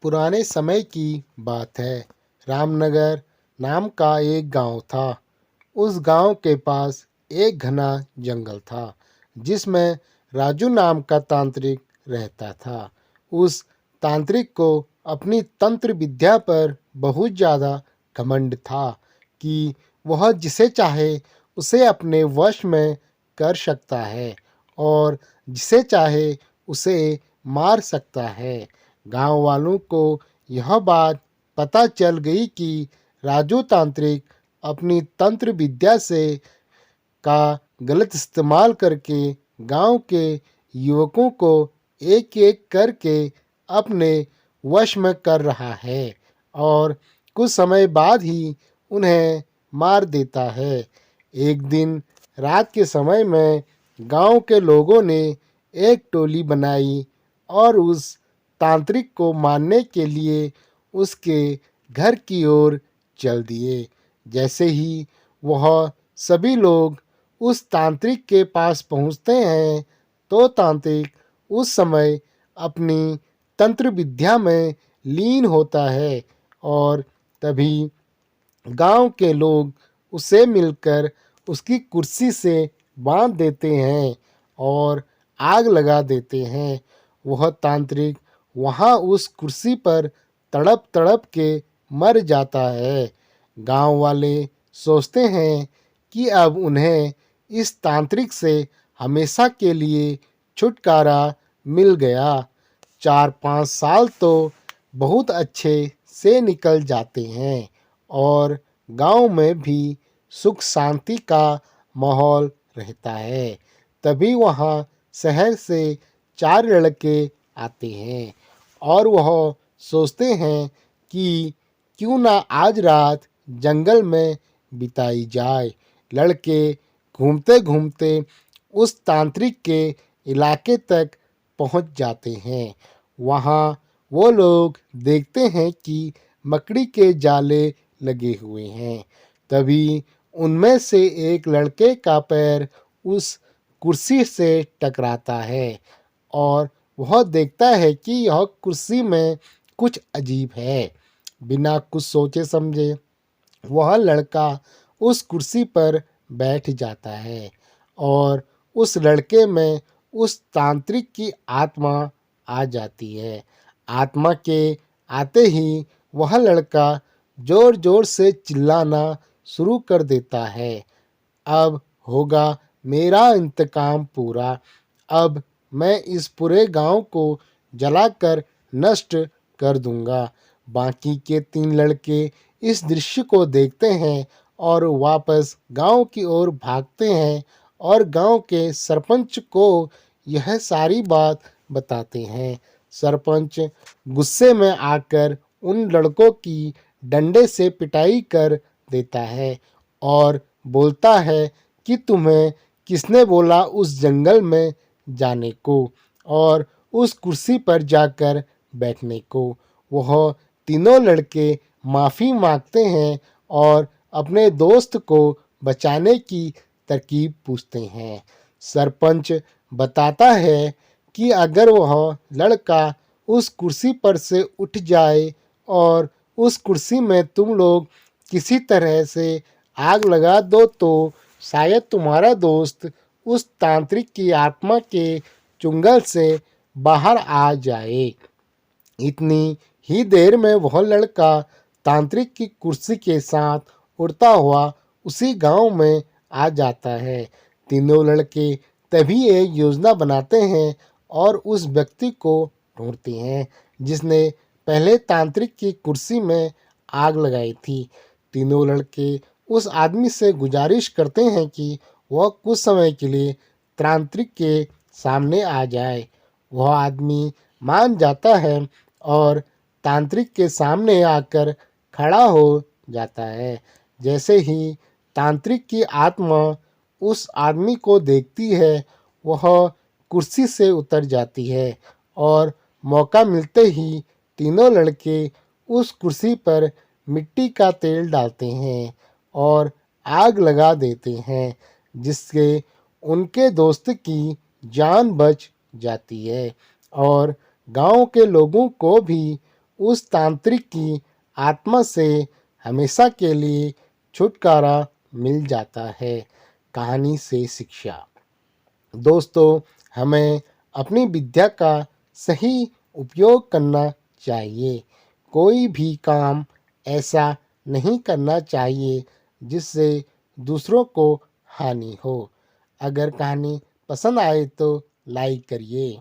पुराने समय की बात है। रामनगर नाम का एक गांव था। उस गांव के पास एक घना जंगल था जिसमें राजू नाम का तांत्रिक रहता था। उस तांत्रिक को अपनी तंत्र विद्या पर बहुत ज़्यादा घमंड था कि वह जिसे चाहे उसे अपने वश में कर सकता है और जिसे चाहे उसे मार सकता है। गांव वालों को यह बात पता चल गई कि राजू तांत्रिक अपनी तंत्र विद्या से का गलत इस्तेमाल करके गांव के युवकों को एक एक करके अपने वश में कर रहा है और कुछ समय बाद ही उन्हें मार देता है। एक दिन रात के समय में गांव के लोगों ने एक टोली बनाई और उस तांत्रिक को मारने के लिए उसके घर की ओर चल दिए। जैसे ही वह सभी लोग उस तांत्रिक के पास पहुंचते हैं तो तांत्रिक उस समय अपनी तंत्र विद्या में लीन होता है और तभी गांव के लोग उसे मिलकर उसकी कुर्सी से बांध देते हैं और आग लगा देते हैं। वह तांत्रिक वहां उस कुर्सी पर तड़प तड़प के मर जाता है। गांव वाले सोचते हैं कि अब उन्हें इस तांत्रिक से हमेशा के लिए छुटकारा मिल गया। 4-5 साल तो बहुत अच्छे से निकल जाते हैं और गांव में भी सुख शांति का माहौल रहता है। तभी वहाँ शहर से 4 लड़के आते हैं और वह सोचते हैं कि क्यों ना आज रात जंगल में बिताई जाए। लड़के घूमते घूमते उस तांत्रिक के इलाके तक पहुंच जाते हैं। वहाँ वो लोग देखते हैं कि मकड़ी के जाले लगे हुए हैं। तभी उनमें से एक लड़के का पैर उस कुर्सी से टकराता है और वह देखता है कि यह कुर्सी में कुछ अजीब है। बिना कुछ सोचे समझे वह लड़का उस कुर्सी पर बैठ जाता है और उस लड़के में उस तांत्रिक की आत्मा आ जाती है। आत्मा के आते ही वह लड़का जोर जोर से चिल्लाना शुरू कर देता है, अब होगा मेरा इंतकाम पूरा। अब मैं इस पूरे गांव को जलाकर नष्ट कर दूंगा। बाकी के 3 लड़के इस दृश्य को देखते हैं और वापस गांव की ओर भागते हैं और गांव के सरपंच को यह सारी बात बताते हैं। सरपंच गुस्से में आकर उन लड़कों की डंडे से पिटाई कर देता है और बोलता है कि तुम्हें किसने बोला उस जंगल में जाने को और उस कुर्सी पर जाकर बैठने को। वह तीनों लड़के माफ़ी मांगते हैं और अपने दोस्त को बचाने की तरकीब पूछते हैं। सरपंच बताता है कि अगर वह लड़का उस कुर्सी पर से उठ जाए और उस कुर्सी में तुम लोग किसी तरह से आग लगा दो तो शायद तुम्हारा दोस्त उस तांत्रिक की आत्मा के चुंगल से बाहर आ जाए। इतनी ही देर में वह लड़का तांत्रिक की कुर्सी के साथ उड़ता हुआ उसी गांव में आ जाता है। तीनों लड़के तभी एक योजना बनाते हैं और उस व्यक्ति को ढूंढते हैं जिसने पहले तांत्रिक की कुर्सी में आग लगाई थी। तीनों लड़के उस आदमी से गुजारिश करते हैं कि वह कुछ समय के लिए तांत्रिक के सामने आ जाए। वह आदमी मान जाता है और तांत्रिक के सामने आकर खड़ा हो जाता है। जैसे ही तांत्रिक की आत्मा उस आदमी को देखती है वह कुर्सी से उतर जाती है और मौका मिलते ही तीनों लड़के उस कुर्सी पर मिट्टी का तेल डालते हैं और आग लगा देते हैं जिससे उनके दोस्त की जान बच जाती है और गांव के लोगों को भी उस तांत्रिक की आत्मा से हमेशा के लिए छुटकारा मिल जाता है। कहानी से शिक्षा। दोस्तों, हमें अपनी विद्या का सही उपयोग करना चाहिए। कोई भी काम ऐसा नहीं करना चाहिए जिससे दूसरों को हानि हो। अगर कहानी पसंद आए तो लाइक करिए।